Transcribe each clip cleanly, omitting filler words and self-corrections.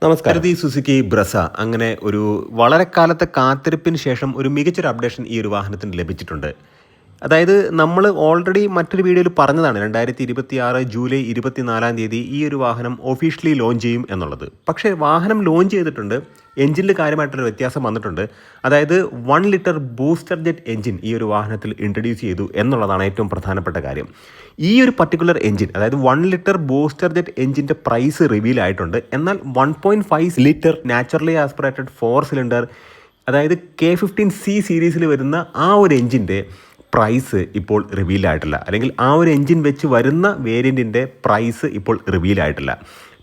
നമസ്കാരം. സുസുക്കി ബ്രസ അങ്ങനെ ഒരു വളരെ കാലത്തെ കാത്തിരിപ്പിന് ശേഷം ഒരു മികച്ചൊരു അപ്ഡേഷൻ ഈ ഒരു വാഹനത്തിന് ലഭിച്ചിട്ടുണ്ട്. അതായത് നമ്മൾ ഓൾറെഡി മറ്റൊരു വീഡിയോയിൽ പറഞ്ഞതാണ് 2026 ജൂലൈ 24 ഈ ഒരു വാഹനം ഒഫീഷ്യലി ലോഞ്ച് ചെയ്യും എന്നുള്ളത്. പക്ഷേ വാഹനം ലോഞ്ച് ചെയ്തിട്ടുണ്ട്, എഞ്ചിനിൽ കാര്യമായിട്ടൊരു വ്യത്യാസം വന്നിട്ടുണ്ട്. അതായത് 1 ലിറ്റർ ബൂസ്റ്റർ ജെറ്റ് എഞ്ചിൻ ഈ ഒരു വാഹനത്തിൽ ഇൻട്രൊഡ്യൂസ് ചെയ്തു എന്നുള്ളതാണ് ഏറ്റവും പ്രധാനപ്പെട്ട കാര്യം. ഈ ഒരു പർട്ടിക്കുലർ എഞ്ചിൻ, അതായത് 1 ലിറ്റർ ബൂസ്റ്റർ ജെറ്റ് എഞ്ചിൻ്റെ പ്രൈസ് റിവീൽ ആയിട്ടുണ്ട്. എന്നാൽ 1.5 ലിറ്റർ നാച്ചുറലി ആസ്പിറേറ്റഡ് 4 സിലിണ്ടർ, അതായത് K15C സീരീസിൽ വരുന്ന ആ ഒരു എഞ്ചിൻ്റെ പ്രൈസ് ഇപ്പോൾ റിവീൽ ആയിട്ടില്ല, അല്ലെങ്കിൽ ആ ഒരു എഞ്ചിൻ വെച്ച് വരുന്ന വേരിയൻറ്റിൻ്റെ പ്രൈസ് ഇപ്പോൾ റിവീൽ ആയിട്ടില്ല.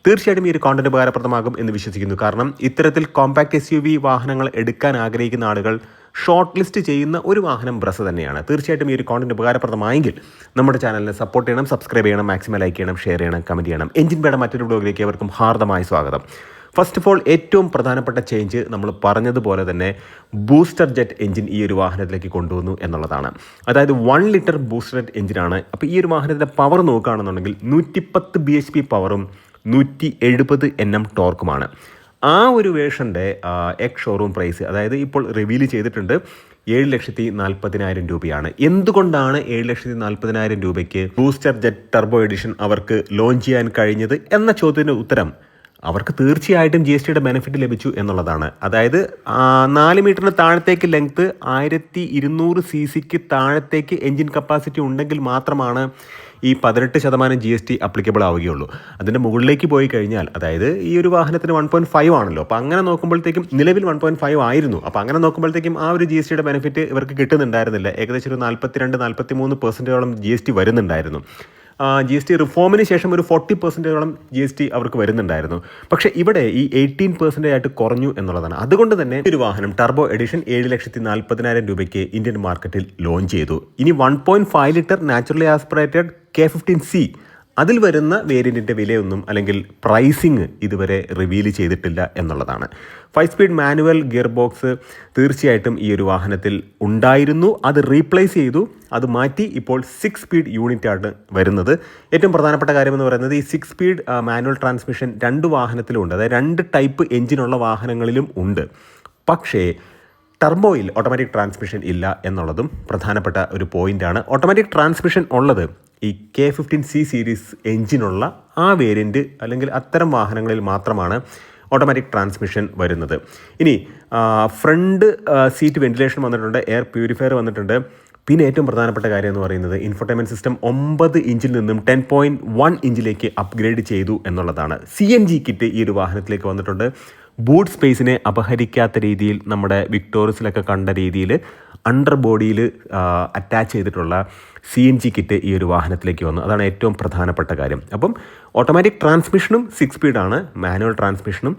തീർച്ചയായിട്ടും ഈ ഒരു കോണ്ടന്റ് ഉപകാരപ്രദമാകും എന്ന് വിശ്വസിക്കുന്നു. കാരണം ഇത്തരത്തിൽ കോമ്പാക്ട് SUV വാഹനങ്ങൾ എടുക്കാൻ ആഗ്രഹിക്കുന്ന ആളുകൾ ഷോർട്ട് ലിസ്റ്റ് ചെയ്യുന്ന ഒരു വാഹനം ബ്രസ തന്നെയാണ്. തീർച്ചയായിട്ടും ഈ ഒരു കോണ്ടന്റ് ഉപകാരപ്രദമായെങ്കിൽ നമ്മുടെ ചാനലിനെ സപ്പോർട്ട് ചെയ്യണം, സബ്സ്ക്രൈബ് ചെയ്യണം, മാക്സിമം ലൈക്ക് ചെയ്യണം, ഷെയർ ചെയ്യണം, കമൻറ്റ് ചെയ്യണം. എഞ്ചിൻ ബേയുടെ മറ്റൊരു വ്ലോഗിലേക്ക് ഏവർക്കും ഹാർദമായ സ്വാഗതം. ഫസ്റ്റ് ഓഫ് ഓൾ, ഏറ്റവും പ്രധാനപ്പെട്ട ചേഞ്ച് നമ്മൾ പറഞ്ഞതുപോലെ തന്നെ ബൂസ്റ്റർ ജെറ്റ് എഞ്ചിൻ ഈ ഒരു വാഹനത്തിലേക്ക് കൊണ്ടുവന്നു എന്നുള്ളതാണ്. അതായത് 1 ലിറ്റർ ബൂസ്റ്റർ ജെറ്റ് എഞ്ചിനാണ്. അപ്പോൾ ഈ ഒരു വാഹനത്തിൻ്റെ പവർ നോക്കുകയാണെന്നുണ്ടെങ്കിൽ 110 bhp പവറും 170 Nm ടോർക്കുമാണ്. ആ ഒരു വേർഷൻ്റെ എക്സ് ഷോറൂം പ്രൈസ്, അതായത് ഇപ്പോൾ റിവീൽ ചെയ്തിട്ടുണ്ട്, 7,40,000 രൂപയാണ്. എന്തുകൊണ്ടാണ് 7,40,000 രൂപയ്ക്ക് ബൂസ്റ്റർ ജെറ്റ് ടർബോ എഡിഷൻ അവർക്ക് ലോഞ്ച് ചെയ്യാൻ കഴിഞ്ഞത് എന്ന ചോദ്യത്തിന് ഉത്തരം, അവർക്ക് തീർച്ചയായിട്ടും GSTയുടെ ബെനിഫിറ്റ് ലഭിച്ചു എന്നുള്ളതാണ്. അതായത് 4 മീറ്ററിന് താഴത്തേക്ക് ലെങ്ത്ത്, 1200 cc താഴത്തേക്ക് എൻജിൻ കപ്പാസിറ്റി ഉണ്ടെങ്കിൽ മാത്രമാണ് ഈ 18% GST അപ്ലിക്കബിൾ ആവുകയുള്ളൂ. അതിൻ്റെ മുകളിലേക്ക് പോയി കഴിഞ്ഞാൽ, അതായത് ഈ ഒരു വാഹനത്തിന് 1.5 ആണല്ലോ, അപ്പോൾ അങ്ങനെ നോക്കുമ്പോഴത്തേക്കും നിലവിൽ 1.5 ആയിരുന്നു. അപ്പോൾ അങ്ങനെ നോക്കുമ്പോഴത്തേക്കും ആ ഒരു GSTയുടെ ബെനിഫിറ്റ് ഇവർക്ക് കിട്ടുന്നുണ്ടായിരുന്നില്ല. ഏകദേശം ഒരു 42-43% GST വരുന്നുണ്ടായിരുന്നു. GST റിഫോമിന് ശേഷം ഒരു 40% GST അവർക്ക് വരുന്നുണ്ടായിരുന്നു. പക്ഷേ ഇവിടെ ഈ 18% ആയിട്ട് കുറഞ്ഞു എന്നുള്ളതാണ്. അതുകൊണ്ട് തന്നെ ഒരു വാഹനം ടർബോ എഡിഷൻ 7,40,000 രൂപയ്ക്ക് ഇന്ത്യൻ മാർക്കറ്റിൽ ലോഞ്ച് ചെയ്തു. ഇനി 1.5 ലിറ്റർ നാച്ചുറലി ആസ്പിറേറ്റഡ് K15C അതിൽ വരുന്ന വേരിയൻറ്റിൻ്റെ വിലയൊന്നും, അല്ലെങ്കിൽ പ്രൈസിങ് ഇതുവരെ റിവീൽ ചെയ്തിട്ടില്ല എന്നുള്ളതാണ്. 5 സ്പീഡ് മാനുവൽ ഗിയർ ബോക്സ് തീർച്ചയായിട്ടും ഈ ഒരു വാഹനത്തിൽ ഉണ്ടായിരുന്നു. അത് റീപ്ലേസ് ചെയ്തു, അത് മാറ്റി ഇപ്പോൾ 6 സ്പീഡ് യൂണിറ്റാണ് വരുന്നത്. ഏറ്റവും പ്രധാനപ്പെട്ട കാര്യമെന്ന് പറയുന്നത്, ഈ 6 സ്പീഡ് മാനുവൽ ട്രാൻസ്മിഷൻ 2 വാഹനത്തിലും ഉണ്ട്, അതായത് 2 ടൈപ്പ് എഞ്ചിനുള്ള വാഹനങ്ങളിലും ഉണ്ട്. പക്ഷേ ടർബോയിൽ ഓട്ടോമാറ്റിക് ട്രാൻസ്മിഷൻ ഇല്ല എന്നുള്ളതും പ്രധാനപ്പെട്ട ഒരു പോയിൻ്റാണ്. ഓട്ടോമാറ്റിക് ട്രാൻസ്മിഷൻ ഉള്ളത് ഈ K15C സീരീസ് എഞ്ചിനുള്ള ആ വേരിയൻറ്റ്, അല്ലെങ്കിൽ അത്തരം വാഹനങ്ങളിൽ മാത്രമാണ് ഓട്ടോമാറ്റിക് ട്രാൻസ്മിഷൻ വരുന്നത്. ഇനി ഫ്രണ്ട് സീറ്റ് വെന്റിലേഷൻ വന്നിട്ടുണ്ട്, എയർ പ്യൂരിഫയർ വന്നിട്ടുണ്ട്. പിന്നെ ഏറ്റവും പ്രധാനപ്പെട്ട കാര്യം എന്ന് പറയുന്നത്, ഇൻഫോർടൈൻമെൻറ്റ് സിസ്റ്റം 9 ഇഞ്ചിൽ നിന്നും 10.1 ഇഞ്ചിലേക്ക് അപ്ഗ്രേഡ് ചെയ്തു എന്നുള്ളതാണ്. CNG കിറ്റ് ഈ ഒരു വാഹനത്തിലേക്ക് വന്നിട്ടുണ്ട്. ബൂട്ട് സ്പേസിനെ അപഹരിക്കാത്ത രീതിയിൽ, നമ്മുടെ വിക്ടോറിയസിലൊക്കെ കണ്ട രീതിയിൽ അണ്ടർ ബോഡിയിൽ അറ്റാച്ച് ചെയ്തിട്ടുള്ള CNG കിറ്റ് ഈ ഒരു വാഹനത്തിലേക്ക് വന്നു. അതാണ് ഏറ്റവും പ്രധാനപ്പെട്ട കാര്യം. അപ്പം ഓട്ടോമാറ്റിക് ട്രാൻസ്മിഷനും 6 സ്പീഡാണ്, മാനുവൽ ട്രാൻസ്മിഷനും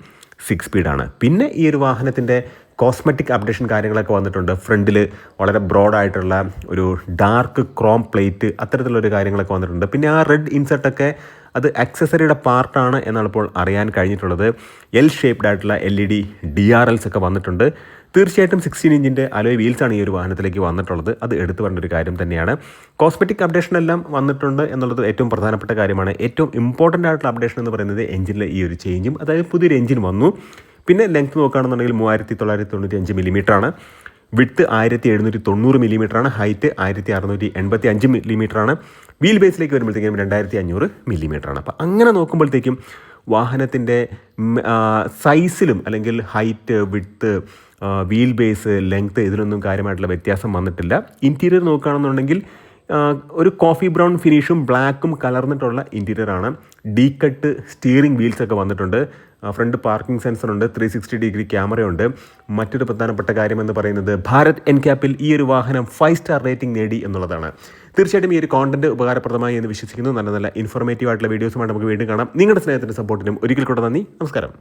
6 സ്പീഡാണ്. പിന്നെ ഈ ഒരു വാഹനത്തിൻ്റെ കോസ്മെറ്റിക് അപ്ഡേഷൻ കാര്യങ്ങളൊക്കെ വന്നിട്ടുണ്ട്. ഫ്രണ്ടിൽ വളരെ ബ്രോഡായിട്ടുള്ള ഒരു ഡാർക്ക് ക്രോം പ്ലേറ്റ്, അത്തരത്തിലുള്ളൊരു കാര്യങ്ങളൊക്കെ വന്നിട്ടുണ്ട്. പിന്നെ ആ റെഡ് ഇൻസെർട്ടൊക്കെ അത് അക്സസറിയുടെ പാർട്ടാണ് എന്നാണ് ഇപ്പോൾ അറിയാൻ കഴിഞ്ഞിട്ടുള്ളത്. L ഷേപ്ഡ് ആയിട്ടുള്ള LED DRLs ഒക്കെ വന്നിട്ടുണ്ട്. തീർച്ചയായിട്ടും 16 ഇഞ്ചിൻ്റെ അലോയ് വീൽസാണ് ഈ ഒരു വാഹനത്തിലേക്ക് വന്നിട്ടുള്ളത്. അത് എടുത്തു പറഞ്ഞൊരു കാര്യം തന്നെയാണ്. കോസ്മെറ്റിക് അപ്ഡേഷൻ എല്ലാം വന്നിട്ടുണ്ട് എന്നുള്ളത് ഏറ്റവും പ്രധാനപ്പെട്ട കാര്യമാണ്. ഏറ്റവും ഇമ്പോർട്ടൻ്റ് ആയിട്ടുള്ള അപ്ഡേഷൻ എന്ന് പറയുന്നത് എഞ്ചിനിലെ ഈ ഒരു ചേഞ്ചും, അതായത് പുതിയൊരു എഞ്ചിൻ വന്നു. പിന്നെ ലെങ്ത് നോക്കുകയാണെന്നുണ്ടെങ്കിൽ 3995 മില്ലിമീറ്ററാണ്, വിഡ്ത്ത് 1790 മില്ലിമീറ്ററാണ്, ഹൈറ്റ് 1685 മില്ലിമീറ്ററാണ്. വീൽ ബേസിലേക്ക് വരുമ്പോഴത്തേക്കും 2500 മില്ലിമീറ്ററാണ്. അപ്പോൾ അങ്ങനെ നോക്കുമ്പോഴത്തേക്കും വാഹനത്തിൻ്റെ സൈസിലും, അല്ലെങ്കിൽ height, width, wheel base, length, ഇതിലൊന്നും കാര്യമായിട്ടുള്ള വ്യത്യാസം വന്നിട്ടില്ല. ഇൻറ്റീരിയർ നോക്കുകയാണെന്നുണ്ടെങ്കിൽ ഒരു കോഫി ബ്രൗൺ ഫിനിഷും ബ്ലാക്കും കലർന്നിട്ടുള്ള ഇൻറ്റീരിയറാണ്. ഡീ കട്ട് സ്റ്റിയറിംഗ് വീൽസൊക്കെ വന്നിട്ടുണ്ട്. ഫ്രണ്ട് പാർക്കിംഗ് സെൻസറുണ്ട്, 360 ഡിഗ്രി ക്യാമറയുണ്ട്. മറ്റൊരു പ്രധാനപ്പെട്ട കാര്യമെന്ന് പറയുന്നത്, ഭാരത് NCAPൽ ഈ ഒരു വാഹനം 5 സ്റ്റാർ റേറ്റിംഗ് നേടി എന്നുള്ളതാണ്. തീർച്ചയായിട്ടും ഈ ഒരു കോണ്ടന്റ് ഉപകാരപ്രദമായി എന്ന് വിശ്വസിക്കുന്നു. നല്ല ഇൻഫോർമേറ്റീവ് ആയിട്ടുള്ള വീഡിയോസുമായിട്ട് നമുക്ക് വീണ്ടും കാണാം. നിങ്ങളുടെ സ്നേഹത്തിൻ്റെ സപ്പോർട്ടിനും ഒരിക്കൽ കൂടെ നന്ദി. നമസ്കാരം.